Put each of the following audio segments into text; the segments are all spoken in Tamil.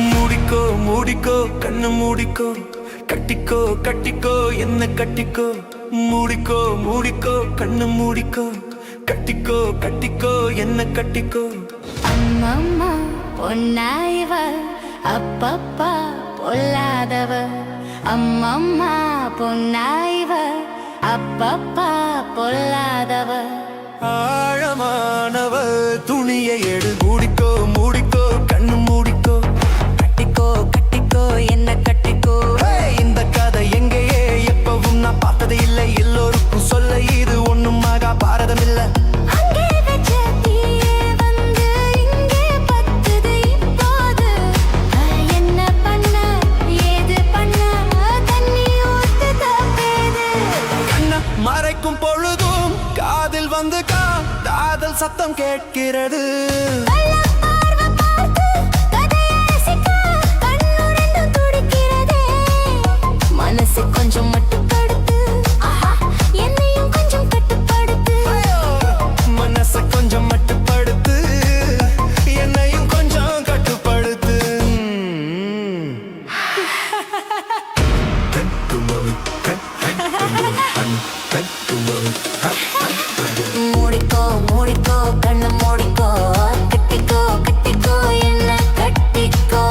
மூடிக்கோ மூடிக்கோ கண்ணு மூடிக்கோ கட்டிக்கோ கட்டிக்கோ என்ன கட்டிக்கோ மூடிக்கோ மூடிக்கோ கண்ணு மூடிக்கோ கட்டிக்கோ கட்டிக்கோ என்ன கட்டிக்கோ அம்மம்மா பொன்னாயவ அப்பப்பா பொல்லாதவ அம்மம்மா பொன்னாயவ அப்பப்பா பொல்லாதவ ஆழமானவ துணியை எடு மூடிக்கோ மூடிக்கோ கண்ணு மூடிக்கோ கட்டிக்கோ கட்டிக்கோ என்ன கட்டிக்கோ இந்த கதை எங்கேயே எப்பவும் நான் பார்த்தது இல்லை எல்லோருக்கும் சொல்ல இது ஒண்ணும் ஆகா பாரதம் இல்லை மறைக்கும் பொழுதும் காதில் வந்து காதல் சத்தம் கேட்கிறது மனசு கொஞ்சம் மட்டுப்படுத்து என்னையும் கொஞ்சம் கட்டுப்படுத்து மனசை கொஞ்சம் மட்டுப்படுத்து என்னையும் கொஞ்சம் கட்டுப்படுத்து மூடிக்கோ மூடிக்கோ கண்ணு மூடிக்கோ கட்டிக்கோ கட்டிக்கோ என்ன கட்டிக்கோ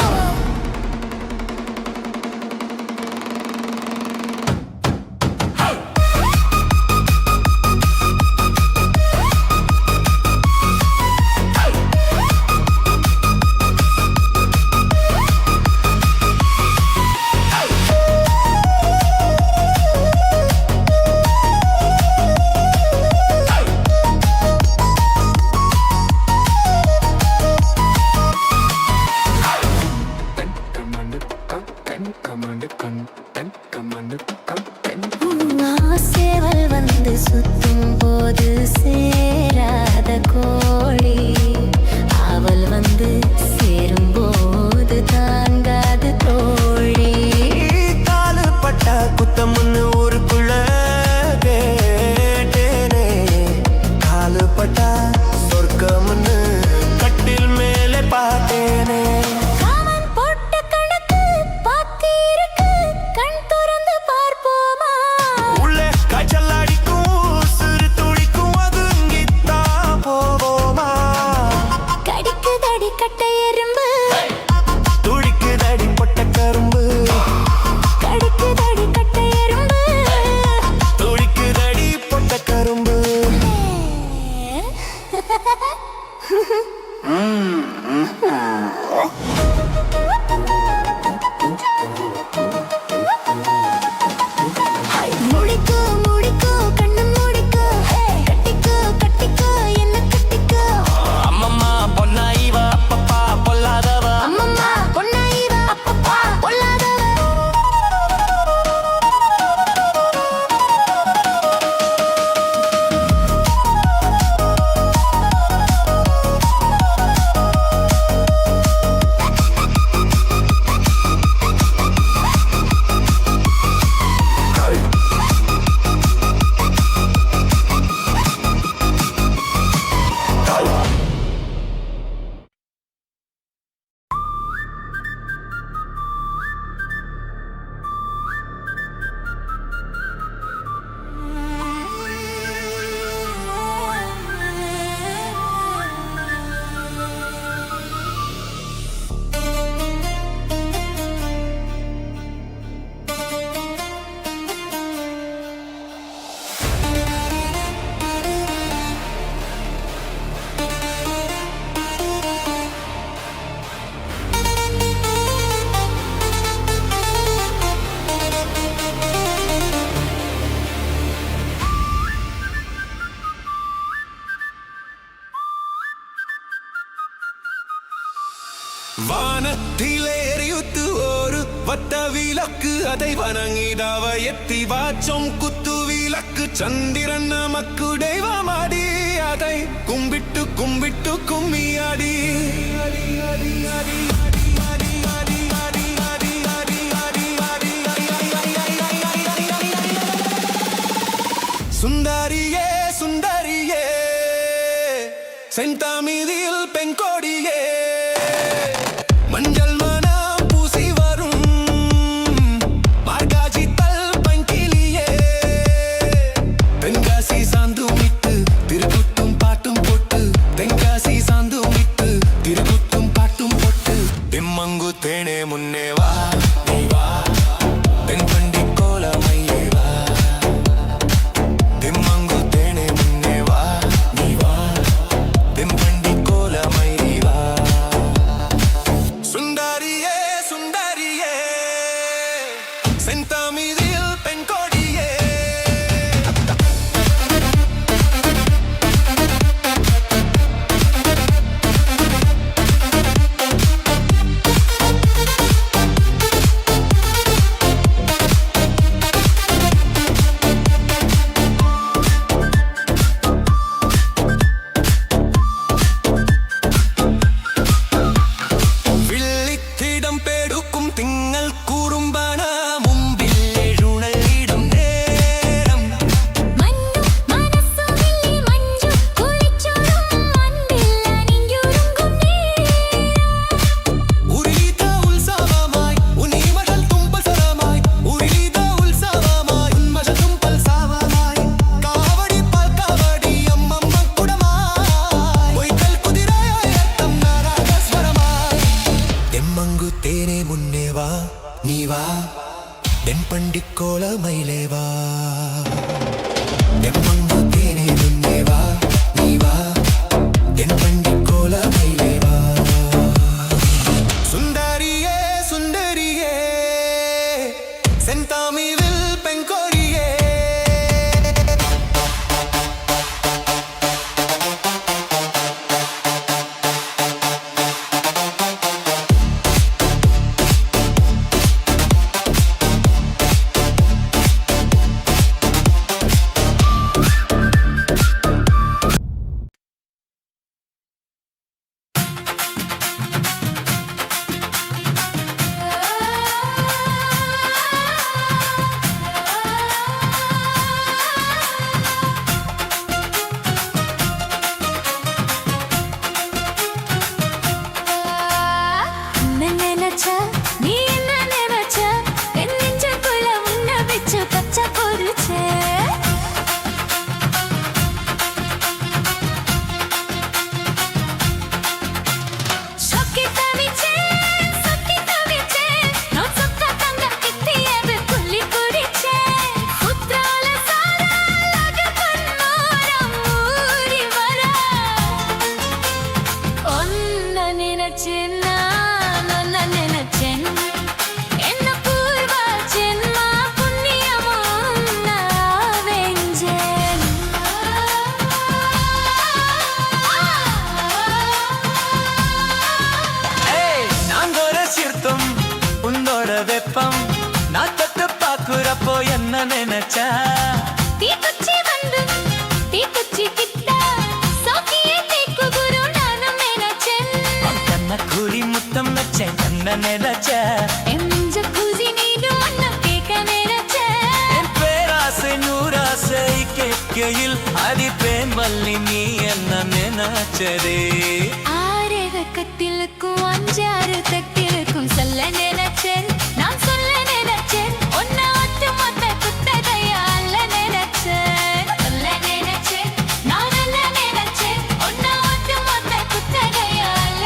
சேவல் வந்து சுத்தும் போது சேராத கோழி அவள் வந்து சேரும் போது தாங்காது தோழி காலு பட்டா குத்தம்னு ஊருக்குள்ள கேட்டேனே காலு பட்டா சொர்க்கம்னு கட்டில் மேலே பார்த்தேனே வானத்திலே எரியுத்து ஒரு வட்ட விளக்கு அதை வணங்கிடாவ எத்தி வாச்சம் குத்து விளக்கு சந்திரன் நமக்கு தெய்வமாடி அதை கும்பிட்டு கும்பிட்டு கும்மியாடி சுந்தரியே சுந்தரியே செந்தாமிதில் பெண்கொடியே தேனே முன்னே வா நீ வா தென்பண்டி கோலமையே வா திம்மங்கு தேனே முன்னே வா நீ வா தென்பண்டி கோலமை வா சுந்தரியே சுந்தரியே செந்தாமிதில் பெண் கொடியே வில்லித்திடம் பேடுக்கும் திங்கள் கூறும்பான மும்பில் எழுநலிடம் நேரம் மண்ணும் மனசும் வெள்ளி மஞ்சும் குளிச்சோடும் அன்பில் அணிஞ்சுருங்கும் நேரம் உரித உற்சவமாய் உன்னிமகள் தும்பசரமாய் உரித உற்சவமாய் உன்மகள் தும்பல் சாவமாய் காவடி பால் காவடி அம்மம்ம குடமாய் பொய்கள் குதிரையாய் ரத்தம் நாராகஸ்வரமாய் தெம்மங்கு தேனே முன்னே வா நீ வா தென்பண்டி கோலமயிலே வா தெம்மங்கு தேனே முன்னே வா நீ வா தென்பண்டி கோலமயிலே வா சுந்தரியே சுந்தரியே செந்தாமிவில் பெண் கொடியே என்ன நினைச்ச நீ என்ன நினைச்ச என் நெஞ்சுக்குள்ள உன்னை வச்சு பச்சை பொரிச்ச சொக்கி தவிச்சேன் நான் சொக்க தங்க கிட்டியது துள்ளி குடிச்சேன் குற்றால சாராலாக பொன்னோரம் ஊறி வர ஒன்ன நினைச்சேன் நான் ஒன்ன நினைச்சேன் என்ன பூர்வ ஜென்மா புண்ணியமும் நான் வெஞ்சேன் ஏய் நாங்கொர சீர்த்தம் உன்னோட வெப்பம் நான் தொட்டு பாக்குறப்போ என்ன நினைச்ச தீக்குச்சி வந்து தீக்குச்சி கிட்ட சோக்கியே தேக்கு குரு நானும் நினைச்சேன் கண்ண கூடி முத்தம் வச்சேன் என்ன நினைச்ச எஞ்ச குசி நீடும் ஒன்ன கேட்க நினைச்சேன் என் பேராசை நூறாசை கேட்கையில் அடிப்பேன் வள்ளி நீ என்ன நினைச்சதே ஆறு கத்திலுக்கும் அஞ்சாறு தட்டிலுக்கும் சொல்ல நினைச்சேன் நான் சொல்ல நினைச்சேன் ஒன்ன ஒட்டு மொத்த குத்தகையா அல்ல நினைச்சேன் சொல்ல நினைச்சேன் நான் அல்ல நினைச்சேன் ஒன்ன ஒட்டு மொத்த குத்தகையா அல்ல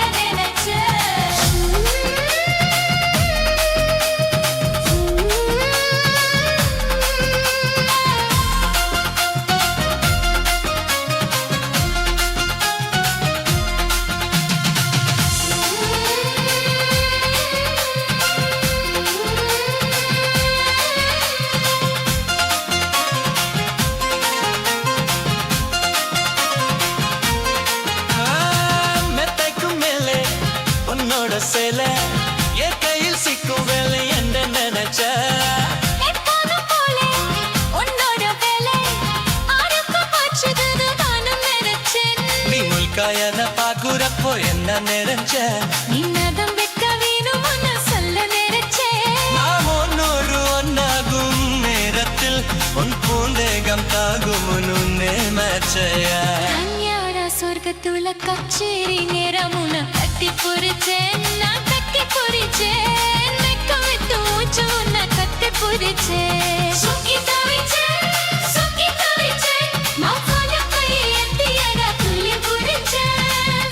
மெத்தைக்கும் மேலே உன்னோட சேலை என் கையில் சிக்கும் வேலை என்ன நினைச்ச எப்போதும் போலே உன்னோட வேலை ஆறுக்கு போச்சுதுன்னு நானும் நினைச்சேன் நீ முல்காயன பாக்குறப்போ என்ன நினைச்ச நின்னதம் வெக்க வேணும்னு சொல்ல நினைச்சேன் நாம் ஒன்னோடு ஒன்னாகும் நேரத்தில் உன் பூந்தேகம் தாகும் நினைச்சையா கல்யாண சொர்க்கத்துல கச்சேரி நேரமுன கட்டி புரிச்சேன் நான் கட்டி புரிச்சேன் வெக்க விட்டு மூச்சு உன்னை கட்டி புரிச்சேன் சுக்கி தவிச்சேன் நான் போல கையை எத்தியடா துள்ளி புரிச்சேன்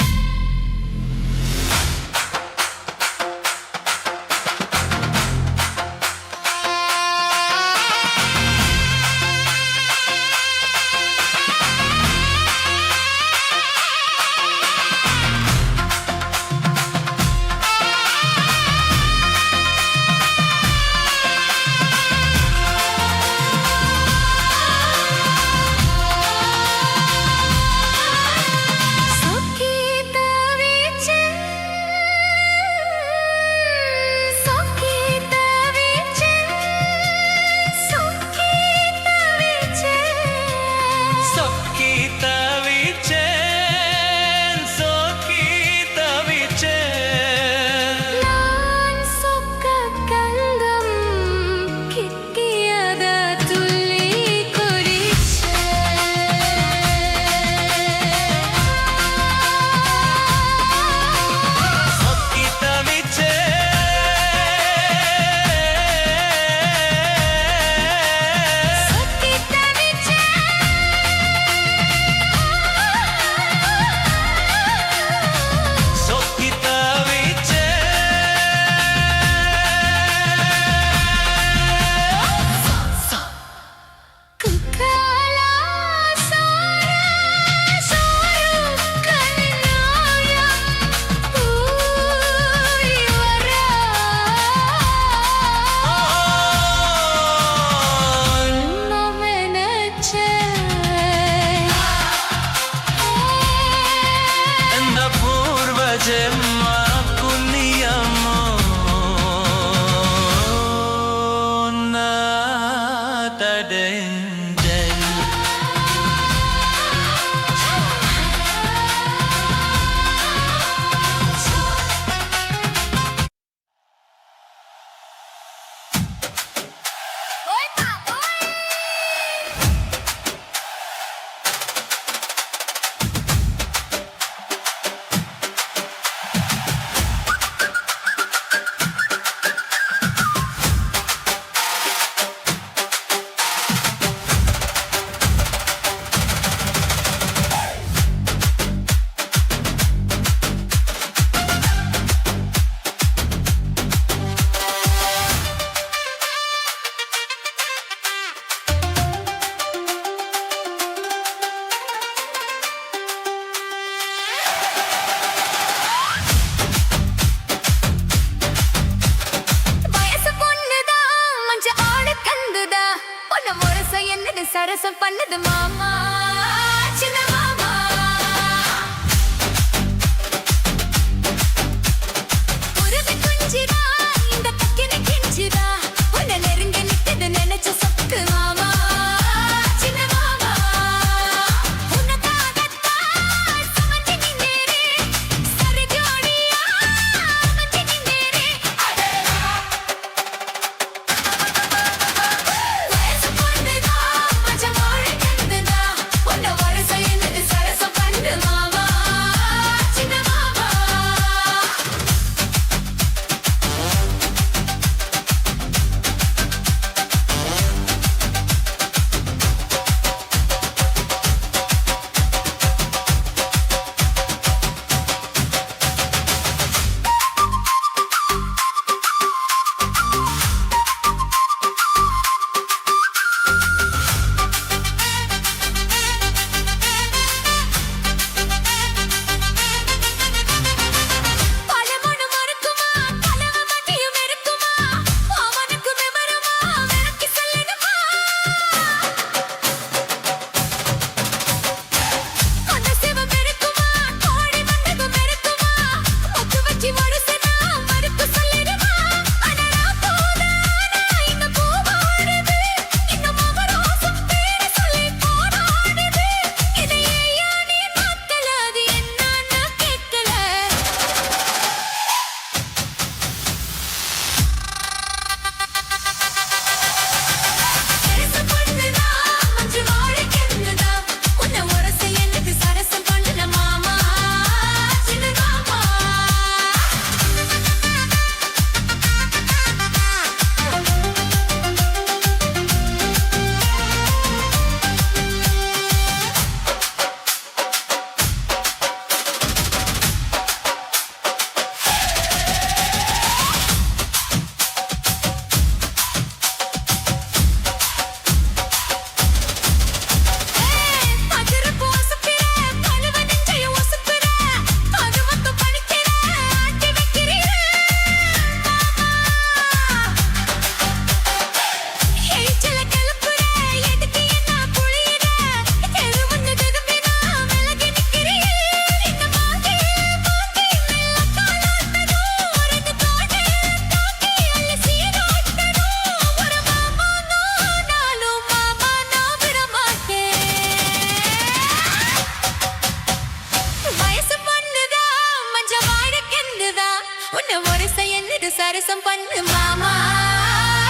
உன்னை ஒரு செய்ய சரசம் பண்ணு மாமா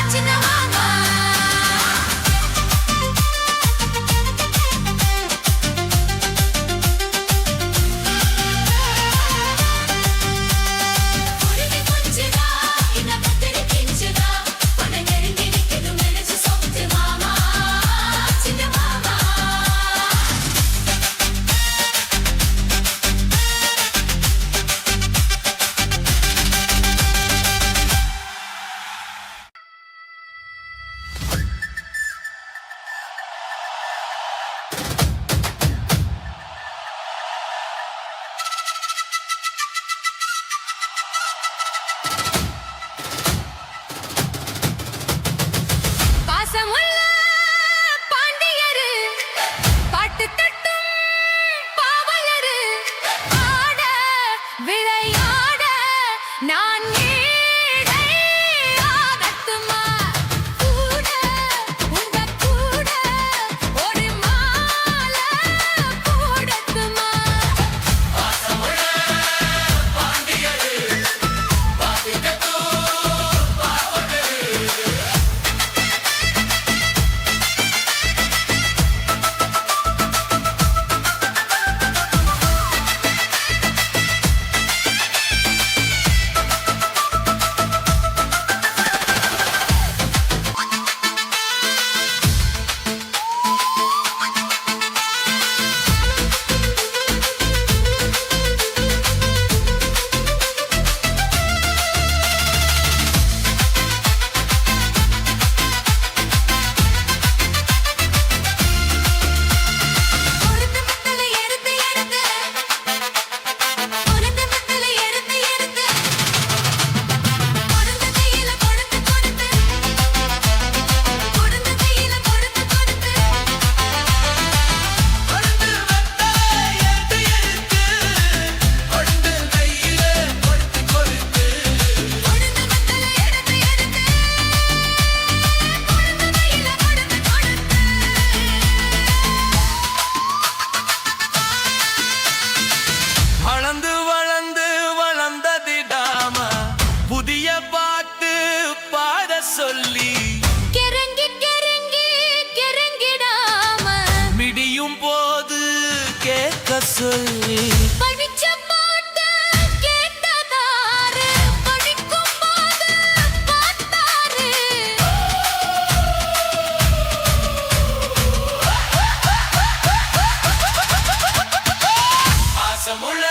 சின்ன மாமா சொல்லி கிறங்கி கிறங்கி கிறங்கிடாம மிடியும் போது கேட்க சொல்லி படிச்ச பாட்டு கேட்டதாரு படிக்கும் போது பார்த்தாரு பாசமுள்ள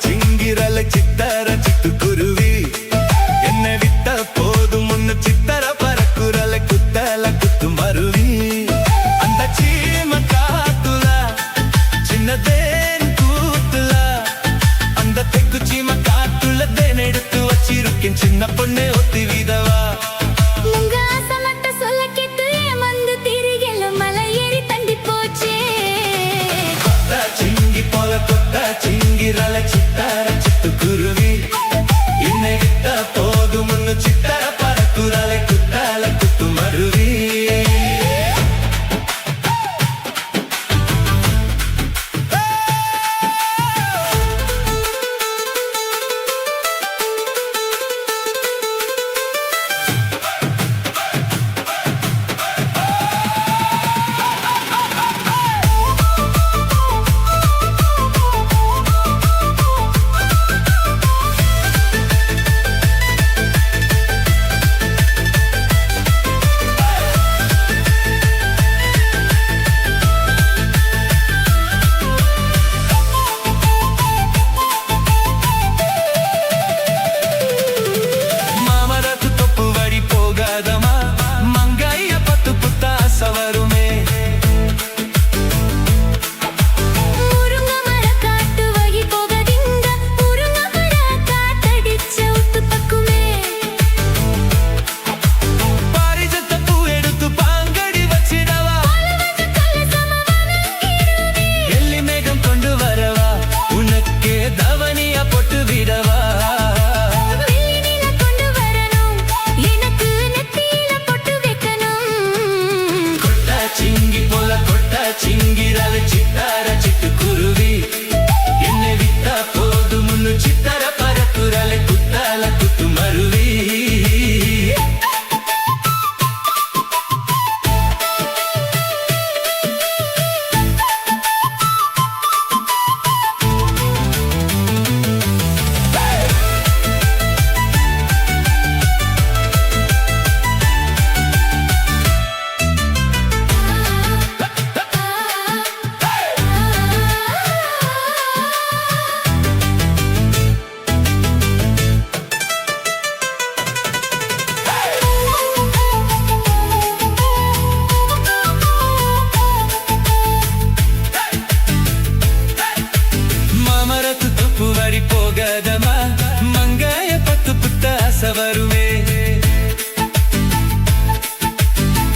சிங்கிரல சித்தர சிட்டுக்குருவி என்னை விட்ட போதும் முன்னு சித்தர பறக்குறல குத்தல குத்தும் மருவி அந்த சீம காத்துல சின்னதேன் கூத்துல அந்த தெக்கு சீம காத்துல தேன் எடுத்து வச்சிருக்கேன் சின்ன பொண்ணு ஒத்தி வீதவா சிங்கிரல சித்தர சிட்டுக்குருவி என்னை விட்ட போதும் ஆசை வருமே.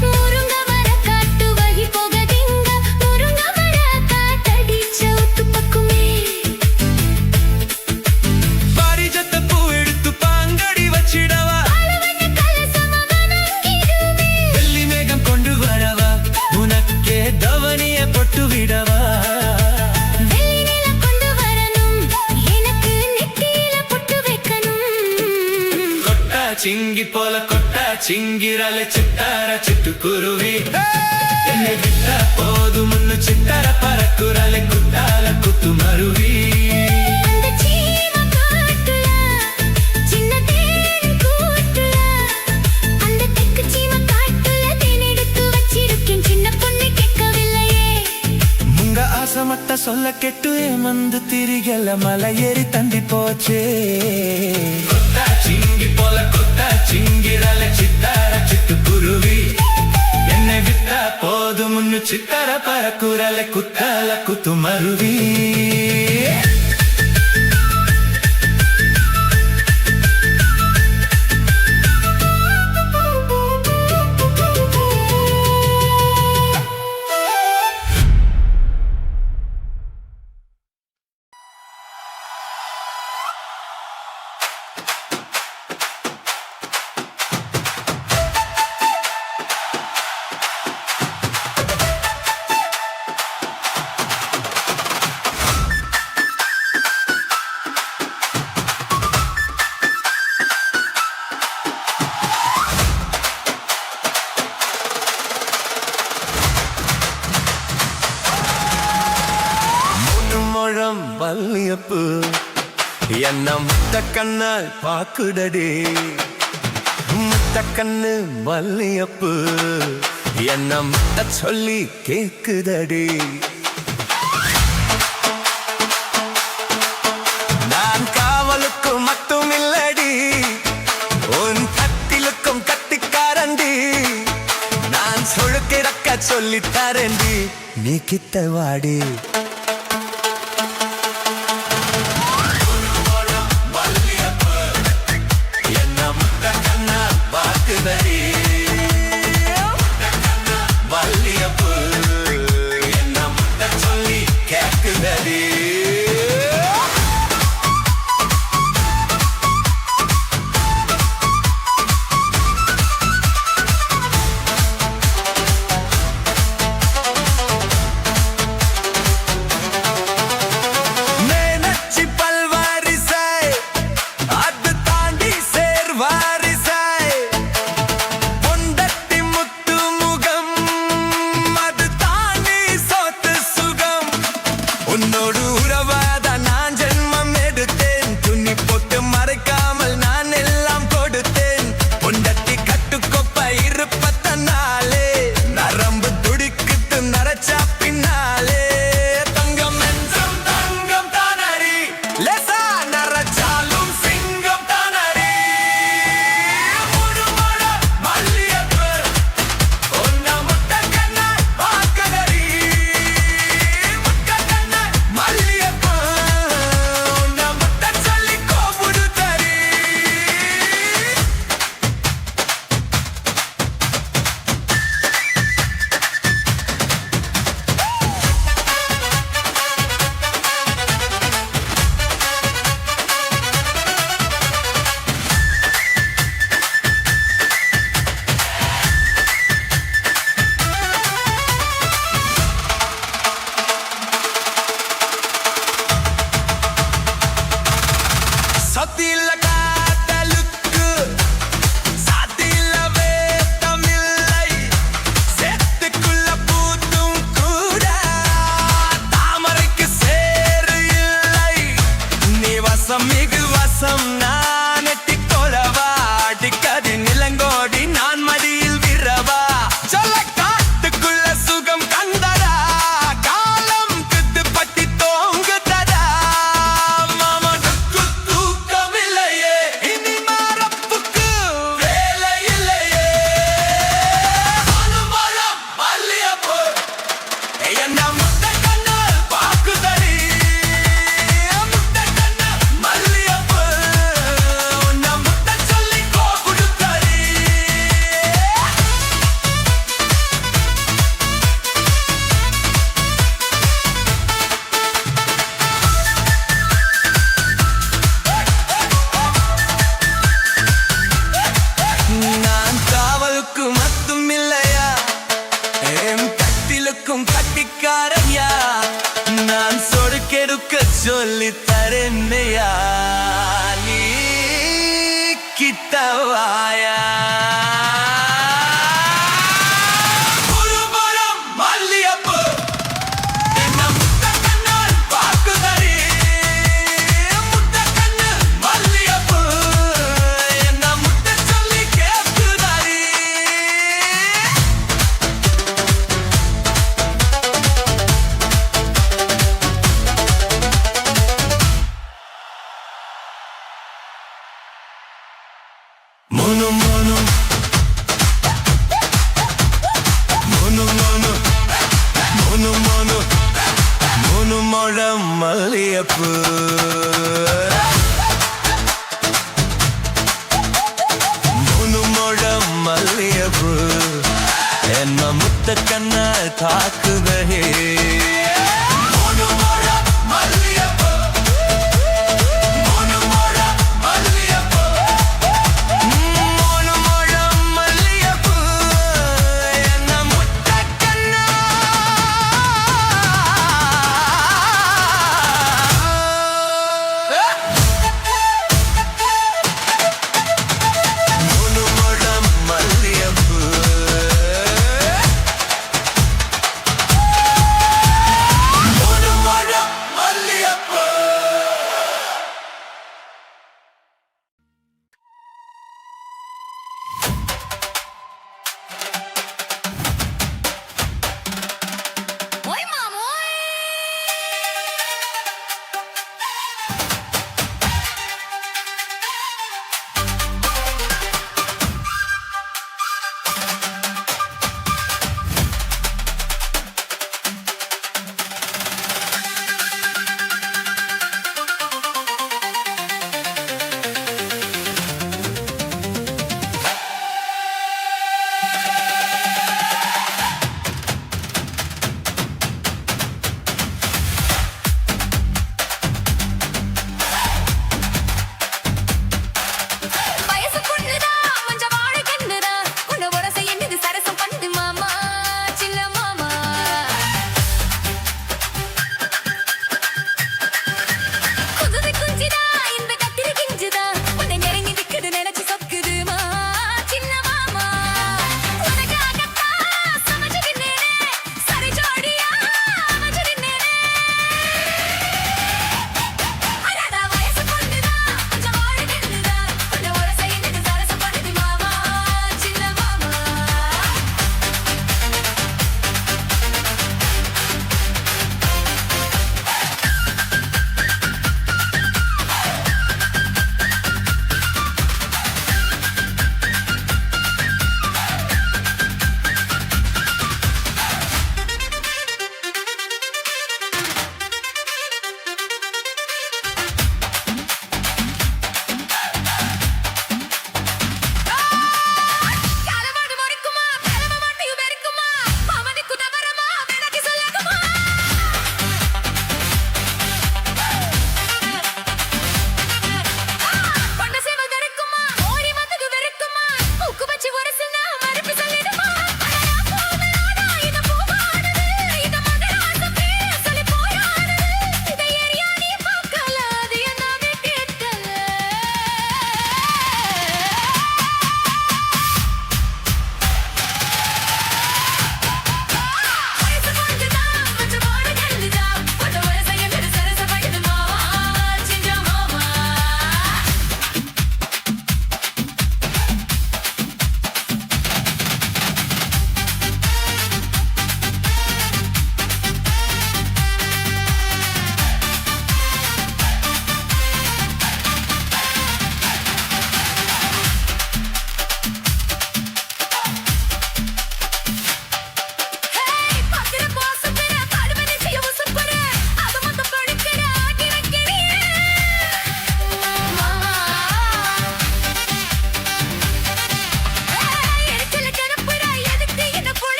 முருங்க மர காட்டு வழி போகதிங்க, முருங்க மர காத்தடிச்ச ஒத்து பக்குமே. பாரிஜாத்த பூ எடுத்து பாங்கடி வச்சிடவா, அளவண்ண கலசமா வணங்கிடுமே. வெள்ளி மேகம் கொண்டு வரவா, உனக்கே தவனிய பொட்டு விடவா. வெள்ளி நில கொண்டு வரணும், எனக்கு நெத்தியில பொட்டு வைக்கணும். கொட்டா சிங்கி போல கொட்டா சிங்கிரல சித்தார சிட்டுக்குருவி, என்னை விட்டா போதும்னு சித்தார பறக்குறல குட்டால குத்து மருவி. அந்த சீம காட்டுல சின்ன தேன் கூட்டுல, அந்த தெக்கு சீம காட்டுல தேன் எடுத்து வச்சிருக்கேன், சின்ன பொண்ணு கேட்கவில்லையே. உங்க ஆசை மட்ட சொல்ல கெட்டு ஏமந்து திரிகல மலை ஏறி தந்தி போச்சே. கொட்டா சிங்கி போல கொட்டா சிங்கிரல சித்தார சிட்டுக்குருவி, என்னை விட்டா போதும்னு சித்தார பறக்குறல குத்தால குத்து மருவி. முழம் வல்லியப்பு என்ன முத்த கண்ணால் பாக்குடடி, முத்த கண்ணு வல்லியப்பு என்ன முத்த சொல்லி கேக்குதடி. நான் காவலுக்கு மட்டும் இல்லடி, உன் கத்திலுக்கும் கத்திக்காரண்டி. நான் சொழுக்கிடக்க சொல்லித்தரண்டி, நீ கிட்ட வாடி. வல்லியப்பு என்ன முத்த சொல்லி கேக்குதடி. சொல்லி தரேன்னையா நீ கிட்டவாயா Mono mono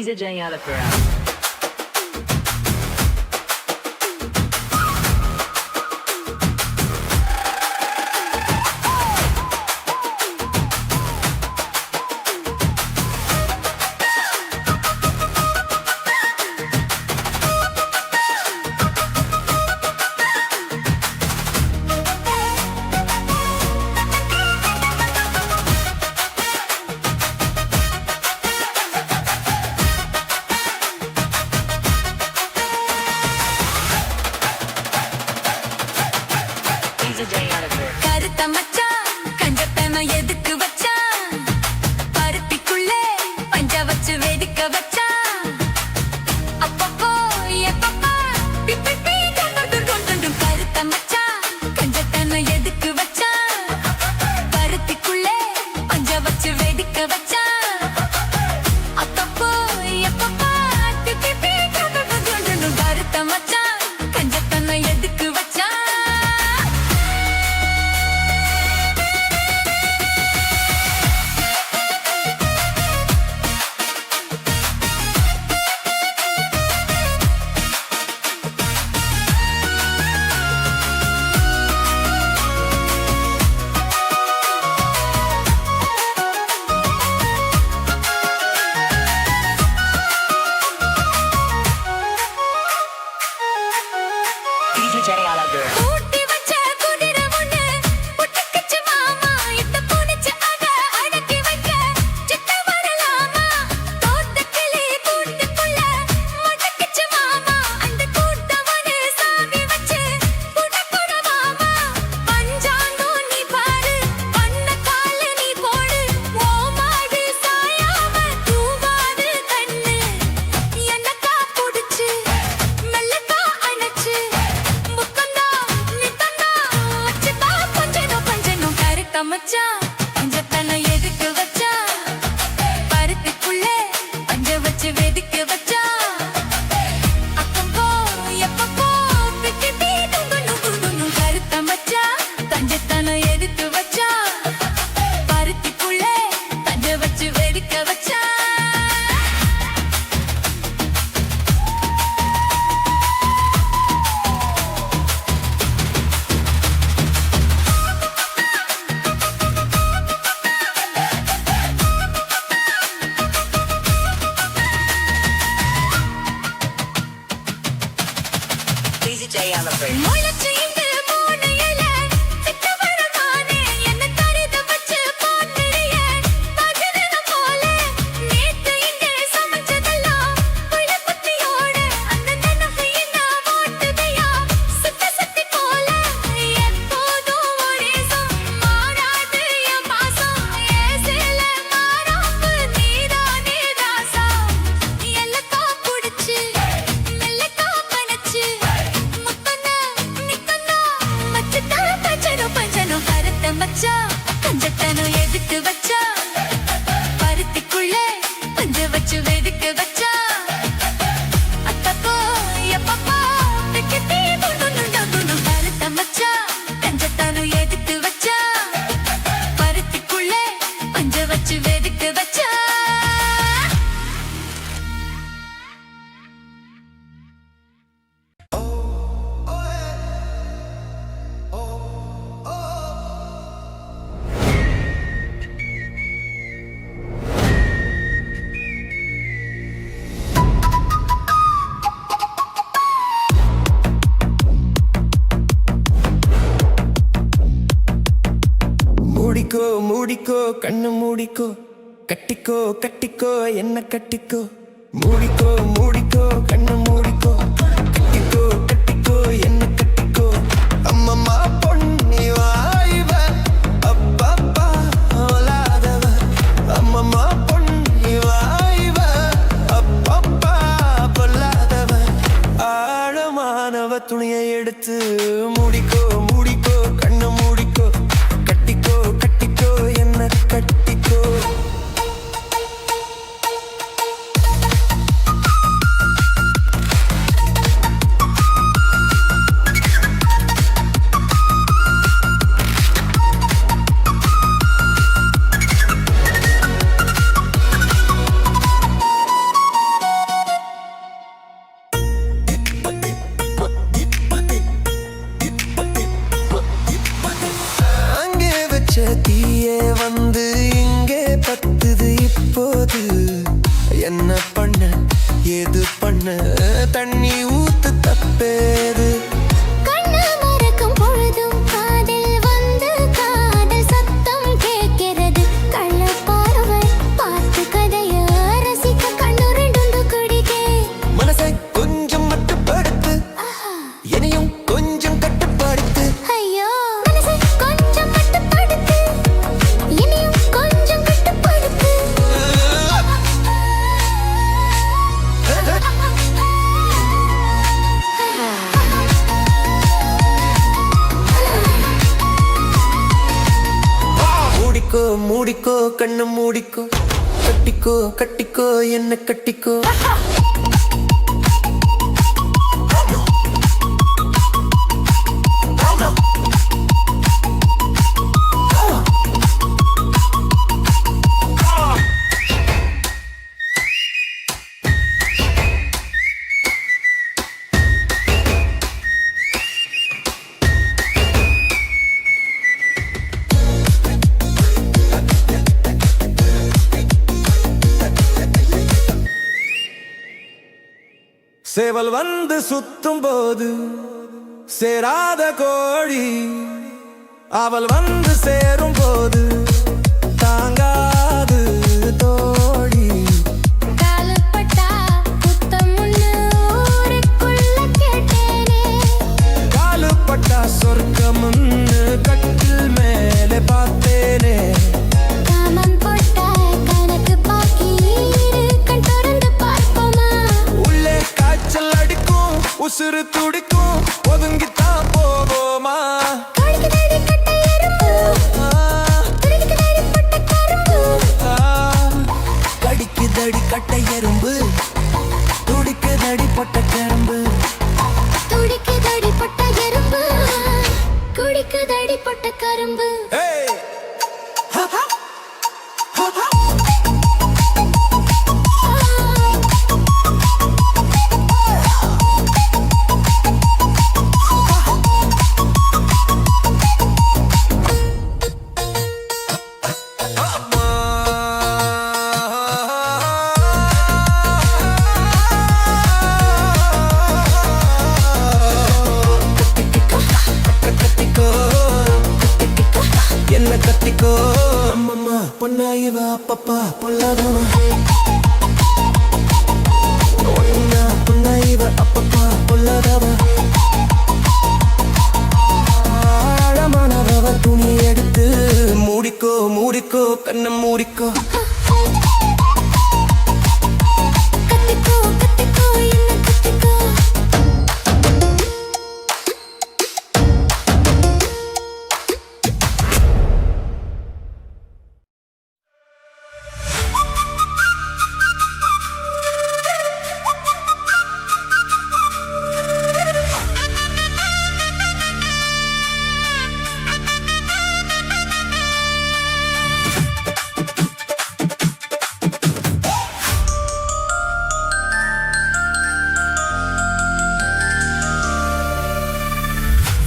DJ Alapura. கருத்த மச்சான் கஞ்சத்தன எதுக்கு வச்சான் பருத்திக்குள்ளே பஞ்ச வச்சு வேடிக்க வச்சான் அப்பப்போ எப்பப்பா பிப்பி கொண்டு கருத்த மச்சான் கஞ்சத்தன எதுக்கு வச்சான் பருத்திக்குள்ளே பஞ்ச வச்சு வேடிக்க வச்சான் அப்பப்போ எப்பப்பா பிப்பி கொண்டு கருத்த மச்சான் கஞ்சத்தன எதுக்கு வச்சான் DJ Alapura. ஊட்டி வச்ச குதிரை ஒண்ணு புட்டுக்குச்சு மாமா இத்த பூனிச்சு அத அடக்கி வைக்க சித்த வரலாமா தோட்ட கிளி கூட்டுக்குள்ள முடக்குச்சு மாமா அந்த கூட்டவனு சாவி வச்சு புடப்புற மாமா பஞ்சாங்கோ நீ பாரு பண்ண கால நீ போடு ஓ மாடு சாயாம தூவாது கண்ணு என்னக்கா புடிச்சு மெல்லக்கா அணைச்சு முக்கந்தா நித்தந்தா அச்சுதா கொஞ்சனும் கருத்த மச்சான் பஞ்சத்தன எதுக்கு வச்சா பருத்திக்குள்ளே பஞ்ச வச்சு வேடிக்க வச்சா அப்பப்போ எப்பப்போ பிப்பி கொண்டு கருத்த மச்சான் பஞ்சத்தன எதுக்கு வச்சா பருத்திக்குள்ளே பஞ்ச வச்சு வேடிக்க வச்சா DJ Alapura. முளைச்சு இங்கு மூணு இலை சித்த வரமானே என்ன கருத வச்சு போட்டுறிய பகிரன போல நேத்து இங்கே சமைச்சதெல்லாம் புளிப்புத்தியோட அந்த நினைவு என்ன ஓட்டுதையா சுத்தி போல எப்போதும் ஒரே மாறாது என் பாசம் ஏசில மாறாப்பு நீதானே ராசா எல்லக்கா புடிச்சு மெல்லக்கா பனச்சு முத்தனா நிக்கனா மச்சத்தா பஞ்சனும் கருத்த மச்சான் கஞ்சத்தனம் எதுக்கு வச்சா பருத்திக்குள்ளே பஞ்ச வச்சு வேடிக்க வச்சா அத்தப்போ எப்பப்பா பிக்கி கொண்டு கருத்த மச்சான் கஞ்சத்தனம் எதுக்கு வச்சா பருத்திக்குள்ளே பஞ்ச வச்சு வேடிக்க வச்சா மூடிக்கோ மூடிக்கோ கண்ணு மூடிக்கோ கட்டிக்கோ கட்டிக்கோ என்ன கட்டிக்கோ மூடிக்கோ மூடிக்கோ கண்ணு மூடிக்கோ கட்டிக்கோ கட்டிக்கோ என்ன கட்டிக்கோ அம்மம்மா பொன்னி வாய்வ அப்பப்பா ஓலாதவ அம்மம்மா பொன்னி வாய்வ அப்பப்பா பொல்லாதவ ஆழமானவ துணியை எடுத்து மூடிக்கோ மூடிக்கோ கண்ணு மூடிக்கோ கட்டிக்கோ கட்டிக்கோ என்ன கட்டிக்கோ கண்ணு மூடிக்கோ கட்டிக்கோ கட்டிக்கோ என்ன கட்டிக்கோ சேவல் வந்து சுத்தும் போது சேராத கோழி அவள் வந்து சேரும் போது தாங்காது தோழி காலப்பட்டா புத்தமுன்னு ஊருக்குள்ள கேட்டேனே காலுப்பட்டா சொர்க்கமுன்னு கட்டில் மேலே பார்த்தேனே காமன் போட்ட கணக்கு பாக்கி இரு கண் திறந்து பார்ப்போமா உள்ளே காய்ச்சல் அடிக்கும் உசுறு துடிக்கும் ஒதுங்கித்தான் போவோமா கடிக்குதடி கட்டை எறும்பு துடிக்குதடி பட்ட கரும்பு கடிக்குதடி கட்டை எறும்பு துடிக்குதடி பட்ட கரும்பு துடிக்குதடி பட்ட எறும்பு குடிக்குதடி பட்ட கரும்பு Hey! Ha ha! Ha ha! என்ன கத்திக்கோ அம்மம்மா பொண்ணா இவ அப்பப்பா பொல்லாதவ ஒன்னா பொண்ணா இவ அப்பப்பா பொல்லாதவ ஆழமானவ துணி எடுத்து மூடிக்கோ மூடிக்கோ கண்ணை மூடிக்கோ கத்திக்கோ கத்திக்கோ என்ன கத்திக்கோ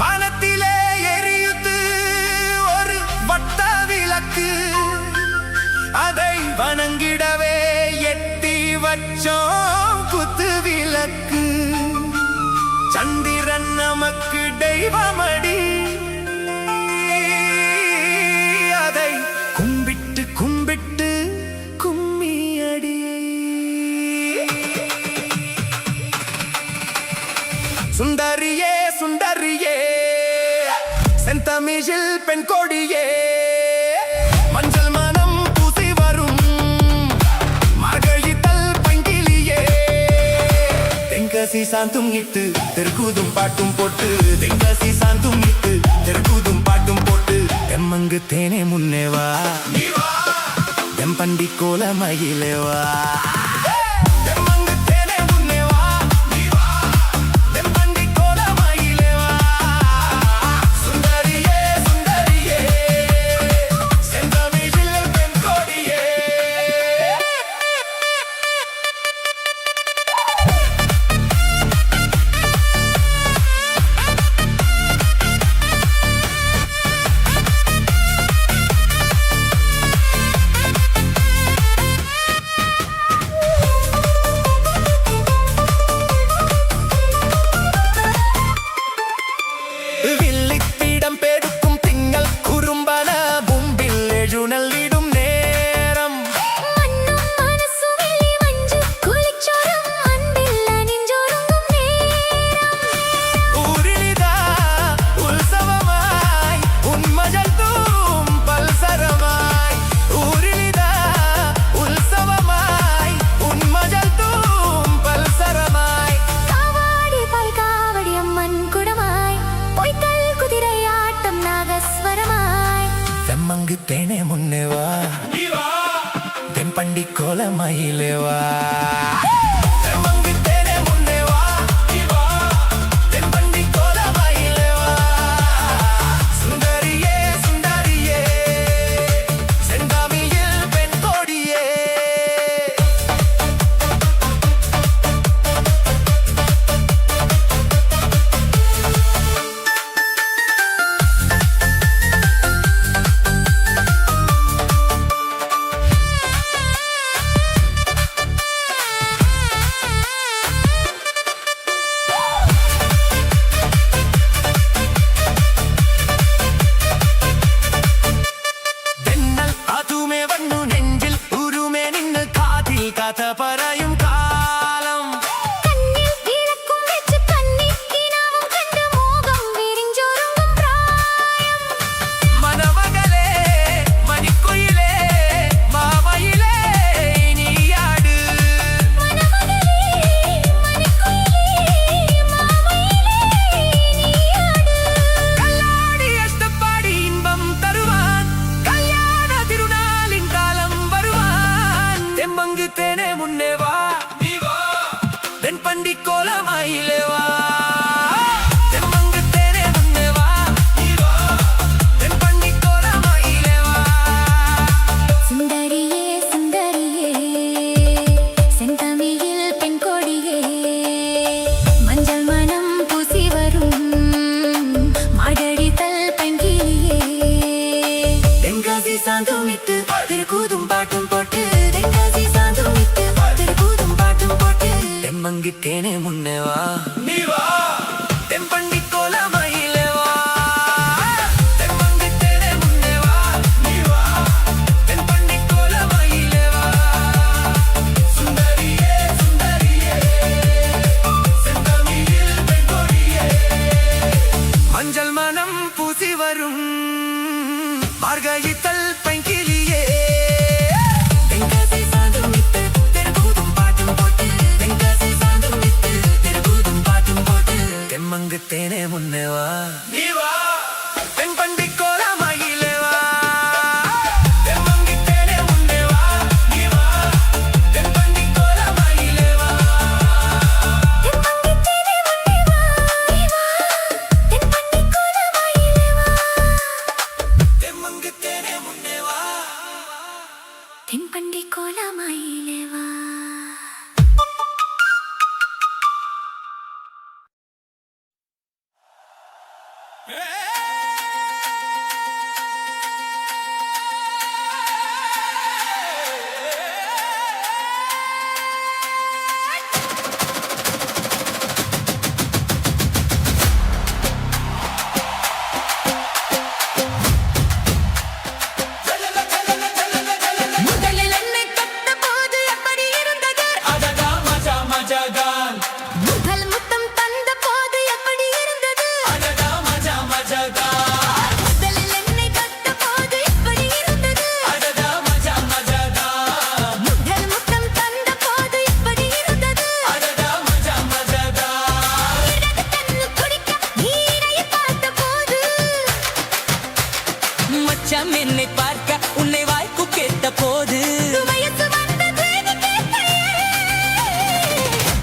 வானத்திலே எரியுது ஒரு வட்ட விளக்கு அதை வணங்கிடவே எட்டி வச்சோம் குத்து விளக்கு சந்திரன் நமக்கு தெய்வமடி அதை கும்பிட்டு கும்பிட்டு கும்மியடி சுந்தரியே சுந்தரியே செந்தமிழில் பெண் கொடியே மஞ்சள் மனம் பூசி வரும் மார்கழித்தல் பங்கிலியே தென்காசி சாந்தும் இட்டு தெருக்கூதும் பாட்டும் போட்டு தென்காசி சாந்தும் இட்டு தெருக்கூதும் பாட்டும் போட்டு தெம்மங்கு தேனே முன்னேவா தெம்பண்டி கோல மகிழேவா முன்னே வா தெம்மங்கு தேனே முன்னே வா தென்பண்டி கோலமாயிலே வா சுந்தரியே சுந்தரியே செந்தாமியில் பெண் கோடியே தென்னல் அதுமே வண்ணு நெஞ்சில் உருமே நின்னு காதில் கத பறையும் காலம் கண்ணில் இலக்கும் வெச்சு கண்ணி கினாவும் கண்டு மோகம் விரிஞ்சொருங்கும் பிராயம் மணமகளே மணிக்குயிலே மாமயிலே நீயாடு மணமகளே மணிக்குயிலே மாமயிலே நீயாடு கல்லாடி அஷ்டப்பாடி இன்பம் தருவான் கல்யாண திருநாளின் காலம் வருவான் தெம்மங்கு தேனே முன்னே வா தென்பண்டி கோலமாயிலே வா தெம்மங்கு தேனே முன்னே வா தென்பண்டி கோலமாயிலே வா சுந்தரியே சுந்தரியே செந்தமிழில் பெண் கொடியே மஞ்சள் மனம் பூசி வரும் மாடடித்தல் பெண்கிளியே தென்காசி சாந்துமிட்டு திருக்கூதும் பாட்டும் போட்டு தென்காசி சாந்துமிட்டு திருக்கூதும் பாட்டும் போட்டு தெம்மங்கு தேனே முன்னே வா தென்பண்டி கோலமாயிலே வா தெம்மங்கு தேனே முன்னே வா தென்பண்டி கோலமாயிலே வா சுந்தரியே சுந்தரியே செந்தமிழில் பெண் கொடியே மஞ்சள் மனம் பூசி வரும் மார்கழித்தல் பைங்கிளியே தென்காசி சாந்துமிட்டு திருக்கூதும் பாட்டும் போட்டு தென்காசி சாந்துமிட்டு திருக்கூதும் பாட்டும் போட்டு தெம்மங்கு தேனே முன்னே வா தென்பண்டி கோலமாயிலே வா தெம்மங்கு தேனே முன்னே வா தென்பண்டி கோலமாயிலே வா தென்மங்கி தேனே முன்னே வா தென்பண்டி கோலமாயிலே வா தெம்மங்கு தேனே முன்னே வா தென்பண்டி கோலமாயிலே வா முதலில் என்னை தொட்ட போது எப்படி இருந்தது முதல் முத்தம் தந்த போது எப்படி இருந்தது முதலில் என்னை தொட்ட போது எப்படி இருந்தது முதல் முத்தம் தந்த போது எப்படி இருந்தது இடது கண்ணு துடிக்க நீரை பார்த்த போது மச்சான் என்னை பார்க்க உன்னை வாய்க்கு கேட்ட போது வயசு வந்தது நீ கேட்கலையே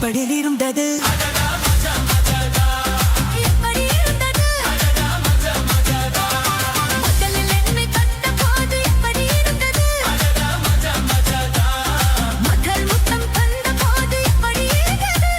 படியில் இருந்தது எப்படி இருந்தது முதலில் என்னை தொட்ட போது எப்படி இருந்தது முதல் முத்தம் தந்த போது எப்படி இருந்தது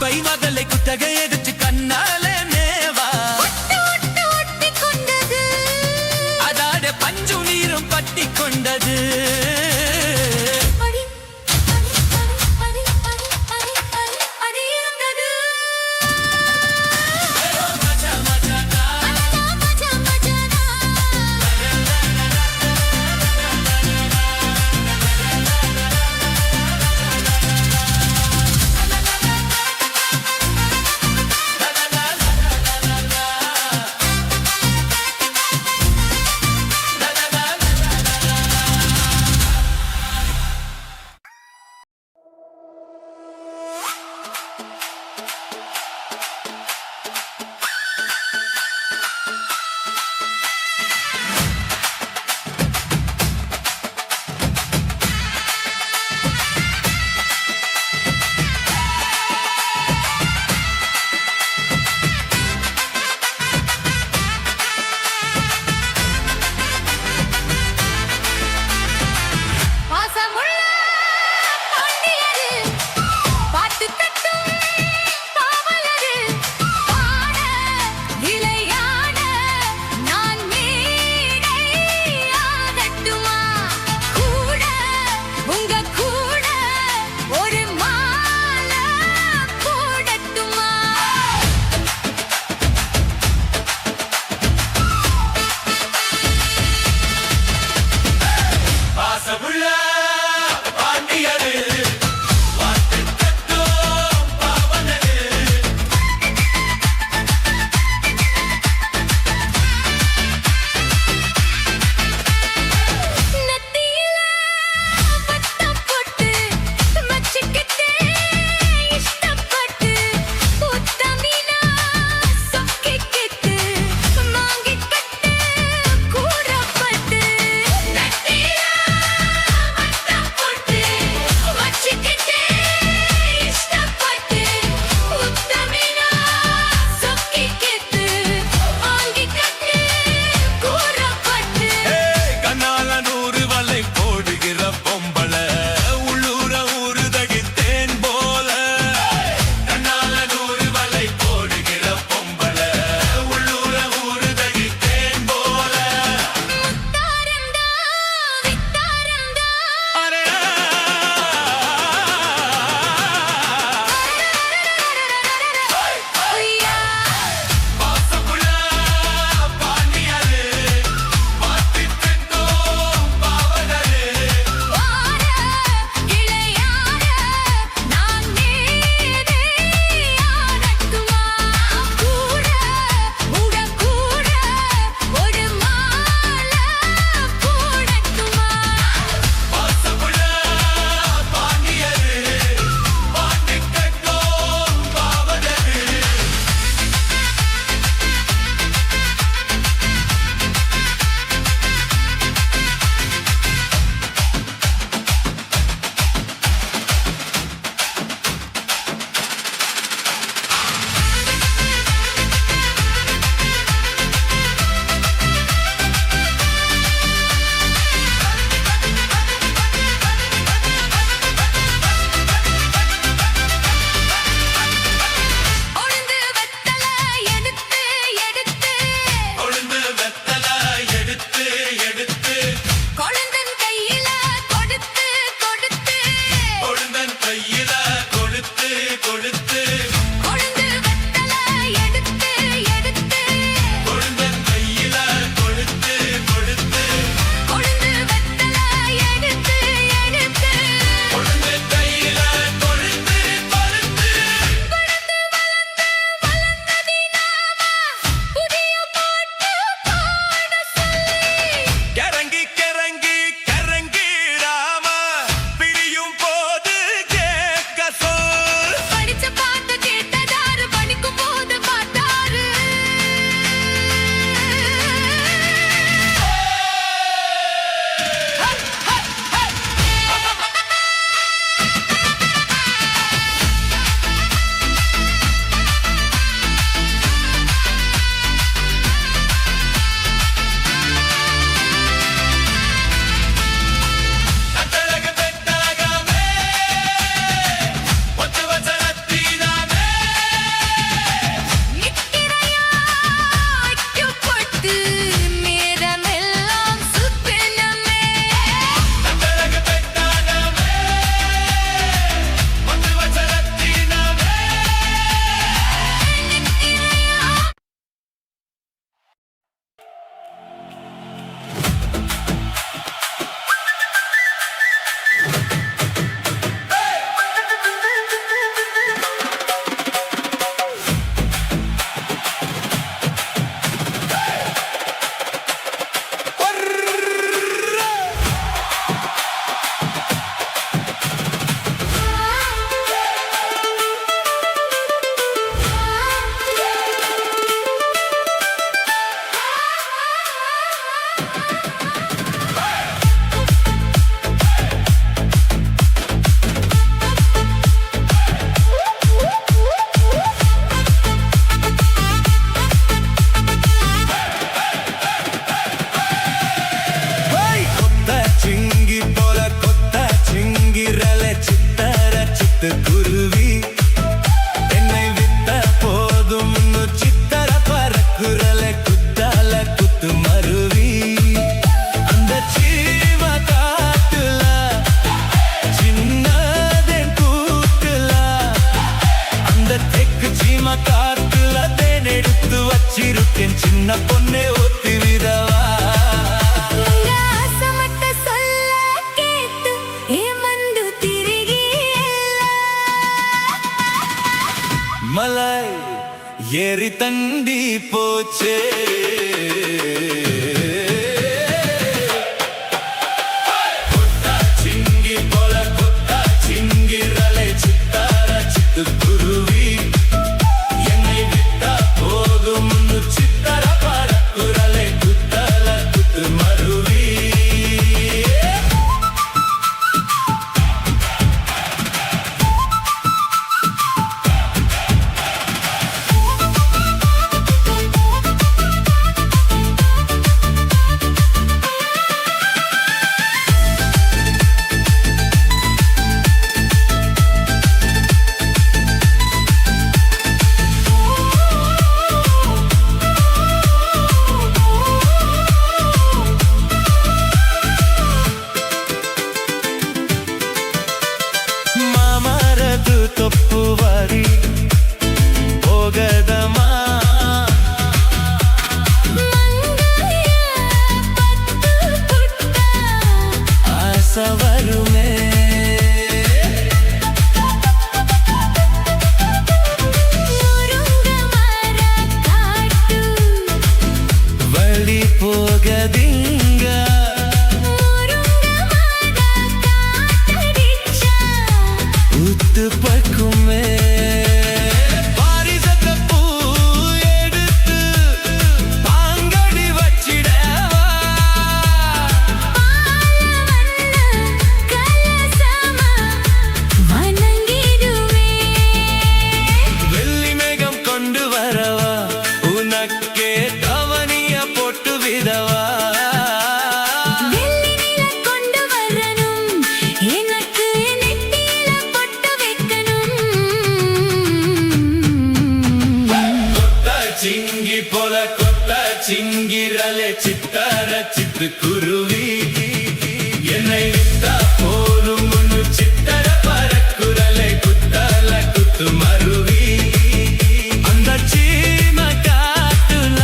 பார்வை மகளை குத்தகை எடுத்து கண்ணாலே மேவா ஒட்டு ஒட்டு ஒட்டிக் கொண்டது அதாட பஞ்சு நீரும் பட்டி கொண்டது அடி அடி அடி அடி அடி அடி அடி இருந்தது மஜா மஜானா சீம காத்துல தேன் எடுத்து வச்சிருக்கேன் சின்ன பொண்ணே ஒத்தி விதவா உங்க ஆசை மட்டும் சொல்ல கேட்டு ஏமாந்து திரிகி மலை ஏறி தண்டி போச்சே ತಪ್ಪುವಾರಿ ಹೋಗದಮ್ಮ ಆಸವರುಮೇ வழி போகதிங்க உத்து பக்குமே பாரிசத்த பூ எடுத்து பாங்கடி வச்சிடவா வெள்ளி மேகம் கொண்டு வரவா உனக்கே தவனிய போட்டு விதவா சிங்கி போல கொத்த சிங்கிரலே சித்தார சித்து குருவி என்னை விட்டா போலும் முன்னு சித்தர பறக்குரலே குத்தல குத்து மருவி அந்த சீம காட்டுல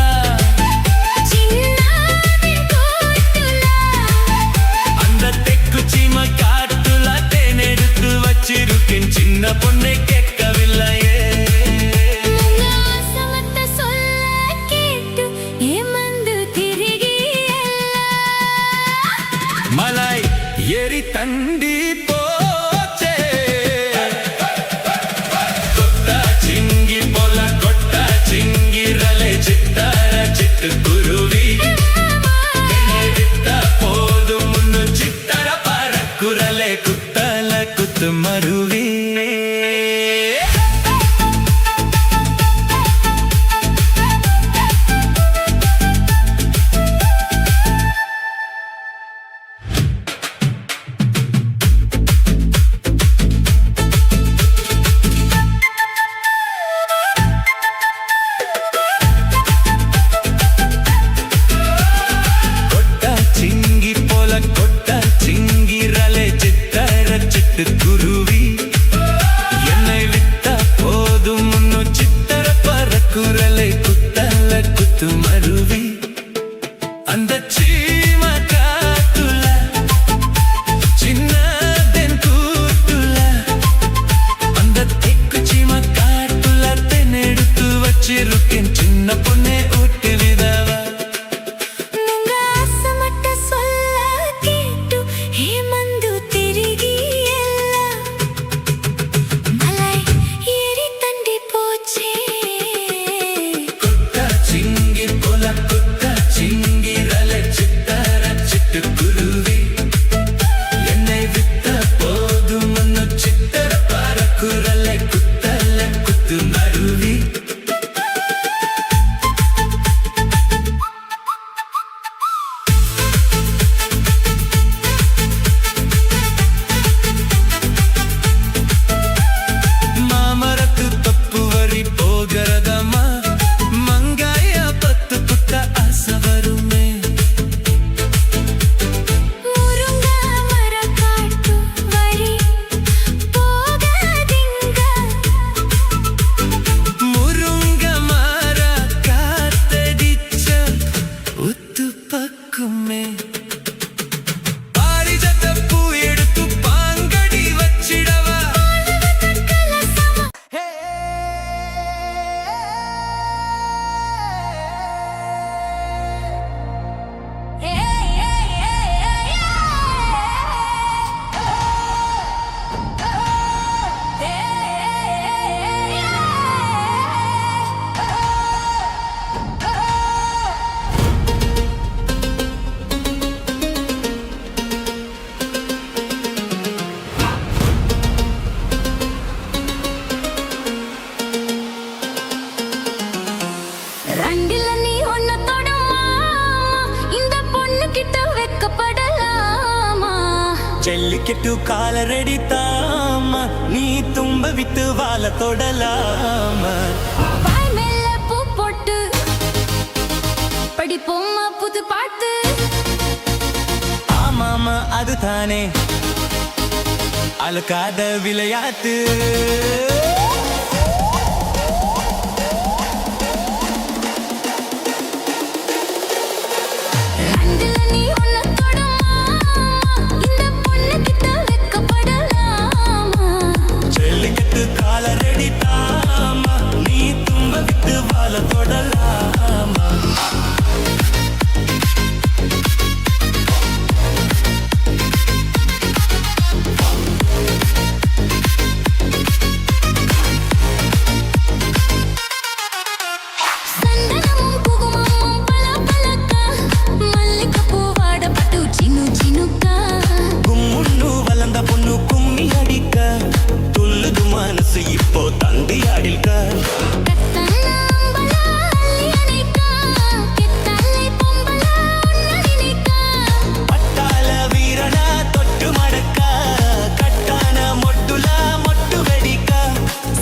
அந்த தெக்கு சீம காட்டுல தேன் எடுத்து வச்சிருக்கேன் சின்ன பொண்ணை கேட்கவில்லையே மலை ஏறி தண்டி போச்சே கொத்த சிங்கி போல கொட்ட சிங்கிரலே சித்தார சித்து குருவி என்னை விட்டா போதும் முன்னு சித்தர பறக்குரலே குத்தல குத்து மருவி குருவி என்னை விட்டா போதும் முன்னு சித்தர பறக்குரலை குத்தல குத்து மருவி அந்த சீம காட்டுல சின்னதென் கூட்டுல அந்த தெக்கு சீம காட்டுல தென் எடுத்து வச்சிருக்கேன் சின்ன பொண்ணே ஊட்டு விதவா சிங்கி போல ரெண்டில நீ ஒன்ன தொடமா இந்த பொண்ணு கிட்ட வெக்கப்படலாமா ஜல்லிக்கட்டு காலரடி தாமா நீ தும்ப வித்து வாழ தொடலாமா வாய் மேல பூ போட்டு படிப்போமா புது பாட்டு ஆமாமா அதுதானே அழுக்காத விளையாட்டு ரெண்டில நீ ஒன்ன தொடமா இந்த பொண்ணு கிட்ட வெக்கப்படலாமா ஜல்லிக்கட்டு காலரடி தாமா நீ தும்ப வித்து வாழ தொடலாமா சந்தனமும் குங்குமமும் பளபளக்க மல்லிகைப்பூ வாட பட்டு சினு சினுக்கா கும்முன்னு வளர்ந்த பொண்ணு கும்மி அடிக்க துள்ளுது மனசு இப்போ தந்தி அடிக்க கத்தன அம்பலா அள்ளி அணைக்கா கெத்தலை பொம்பலா உன்ன நினைக்கா பட்டாள வீரனா தொட்டு மடக்க கட்டான மொட்டுல மொட்டு வெடிக்க